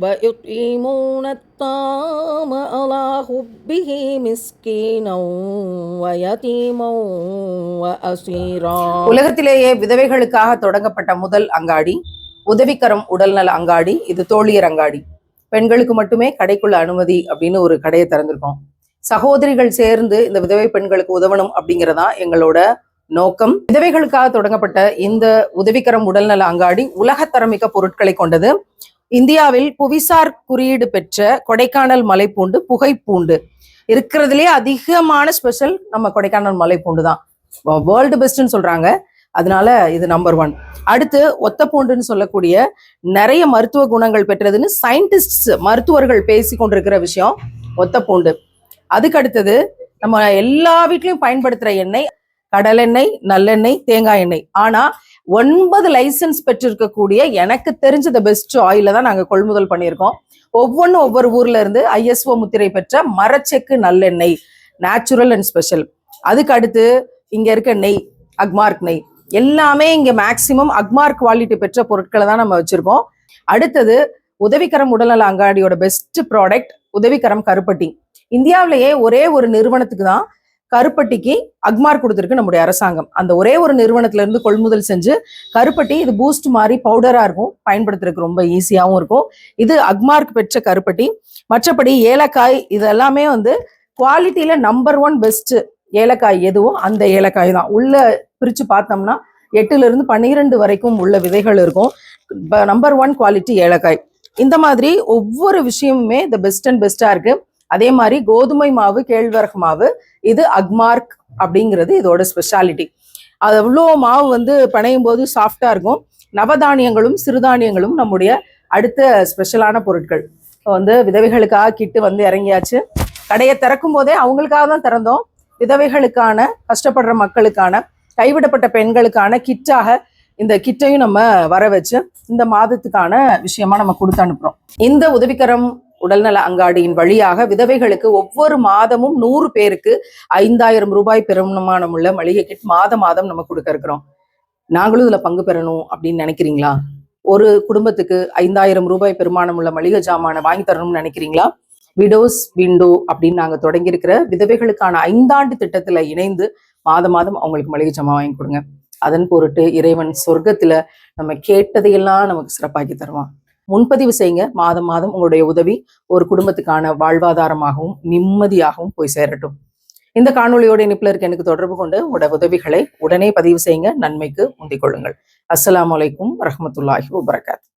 وَيُطْعِمُونَ الطَّعَامَ عَلَى حُبِّهِ مِسْكِينًا وَيَتِيمًا وَأَسِيرًا. உலகத்திலேயே விதவைகளுக்காக தொடங்கப்பட்ட முதல் அங்காடி உதவிக்கரம் உடல்நல அங்காடி. இது தோழியர் அங்காடி. பெண்களுக்கு மட்டுமே கடைக்குள்ள அனுமதி அப்படின்னு ஒரு கடையை திறந்திருக்கோம். சகோதரிகள் சேர்ந்து இந்த விதவை பெண்களுக்கு உதவணும் அப்படிங்கிறதா எங்களோட நோக்கம். விதவைகளுக்காக தொடங்கப்பட்ட இந்த உதவிக்கரம் உடல்நல அங்காடி உலகத்தரமிக்க பொருட்களை கொண்டது. இந்தியாவில் புவிசார் குறியீடு பெற்ற கொடைக்கானல் மலைப்பூண்டு புகைப்பூண்டு இருக்கிறதுலே அதிகமான ஸ்பெஷல் நம்ம கொடைக்கானல் மலைப்பூண்டு தான். வேர்ல்டு பெஸ்ட்னு சொல்றாங்க. அதனால இது நம்பர் 1. அடுத்து ஒத்த பூண்டுன்னு சொல்லக்கூடிய நிறைய மருத்துவ குணங்கள் பெற்றதுன்னு சயின்டிஸ்ட் மருத்துவர்கள் பேசி கொண்டிருக்கிற விஷயம் ஒத்த பூண்டு. அதுக்கு அடுத்தது நம்ம எல்லா வீட்லயும் பயன்படுத்துற எண்ணெய் கடலெண்ணெய், நல்லெண்ணெய், தேங்காய் எண்ணெய். ஆனா 9 லைசன்ஸ் பெற்றிருக்கக்கூடிய எனக்கு தெரிஞ்ச பெஸ்ட் ஆயில தான் நாங்க கொள்முதல் பண்ணியிருக்கோம். ஒவ்வொன்றும் ஒவ்வொரு ஊர்ல இருந்து ISO முத்திரை பெற்ற மரச்செக்கு நல்லெண்ணெய், நேச்சுரல் அண்ட் ஸ்பெஷல். அதுக்கு அடுத்து இங்க இருக்க நெய், அக்மார்க் நெய், எல்லாமே இங்க மேக்சிமம் அக்மார்க் குவாலிட்டி பெற்ற பொருட்களை தான் நம்ம வச்சிருக்கோம். அடுத்தது உதவிக்கரம் உடல்நல அங்காடியோட பெஸ்ட் ப்ராடக்ட் உதவிக்கரம் கருப்பட்டி. இந்தியாவிலேயே ஒரே ஒரு நிறுவனத்துக்கு தான் கருப்பட்டிக்கு அக்மார்க் கொடுத்துருக்கு நம்முடைய அரசாங்கம். அந்த ஒரே ஒரு நிறுவனத்துல இருந்து கொள்முதல் செஞ்சு கருப்பட்டி இது பூஸ்ட் மாதிரி பவுடரா இருக்கும், பயன்படுத்துறதுக்கு ரொம்ப ஈஸியாகவும் இருக்கும். இது அக்மார்க் பெற்ற கருப்பட்டி. மற்றபடி ஏலக்காய் இது எல்லாமே குவாலிட்டியில நம்பர் 1 பெஸ்ட் ஏலக்காய் எதுவோ அந்த ஏலக்காய் தான். உள்ள பிரிச்சு பார்த்தோம்னா 8 இருந்து 12 வரைக்கும் உள்ள விதைகள் இருக்கும். நம்பர் 1 குவாலிட்டி ஏலக்காய். இந்த மாதிரி ஒவ்வொரு விஷயமுமே த பெஸ்ட் அண்ட் பெஸ்டா இருக்கு. அதே மாதிரி கோதுமை மாவு, கேழ்வரகு மாவு, இது அக்மார்க் அப்படிங்கிறது இதோட ஸ்பெஷாலிட்டி. அது அவ்வளோ மாவு பனையும் போது சாஃப்டா இருக்கும். நவதானியங்களும் சிறுதானியங்களும் நம்முடைய அடுத்த ஸ்பெஷலான பொருட்கள். விதவைகளுக்காக கிட்டு இறங்கியாச்சு. கடையை திறக்கும் போதே அவங்களுக்காக தான் திறந்தோம். விதவைகளுக்கான, கஷ்டப்படுற மக்களுக்கான, கைவிடப்பட்ட பெண்களுக்கான கிட்டாக இந்த கிட்டையும் நம்ம வர வச்சு இந்த மாதத்துக்கான விஷயமா நம்ம கொடுத்து அனுப்புறோம். இந்த உதவிக்கரம் உடல்நல அங்காடியின் வழியாக விதவைகளுக்கு ஒவ்வொரு மாதமும் 100 பேருக்கு 5000 ரூபாய் பெருமானம் உள்ள மளிகை கிட் மாதம் நம்ம கொடுக்க இருக்கிறோம். நாங்களும் இதுல பங்கு பெறணும் அப்படின்னு நினைக்கிறீங்களா? ஒரு குடும்பத்துக்கு 5000 ரூபாய் பெருமானம் உள்ள மளிகை ஜாமான வாங்கி தரணும்னு நினைக்கிறீங்களா? விடோஸ் விண்டோ அப்படின்னு நாங்க தொடங்கி இருக்கிற விதவைகளுக்கான 5 ஆண்டு திட்டத்துல இணைந்து மாதம் அவங்களுக்கு மளிகை ஜாமான் வாங்கி கொடுங்க. அதன் பொருட்டு இறைவன் சொர்க்கத்துல நம்ம கேட்டதையெல்லாம் நமக்கு சிறப்பாக்கி தருவான். முன்பதிவு செய்யுங்க. மாதம் உங்களுடைய உதவி ஒரு குடும்பத்துக்கான வாழ்வாதாரமாகவும் நிம்மதியாகவும் போய் சேரட்டும். இந்த காணொலியோட இணைப்புல இருக்க எனக்கு தொடர்பு கொண்டு உங்களோட உதவிகளை உடனே பதிவு செய்யுங்க. நன்மைக்கு முந்திக் கொள்ளுங்கள். அஸ்ஸலாமு அலைக்கும் வரஹ்மத்துல்லாஹி வபரகாத்துஹு.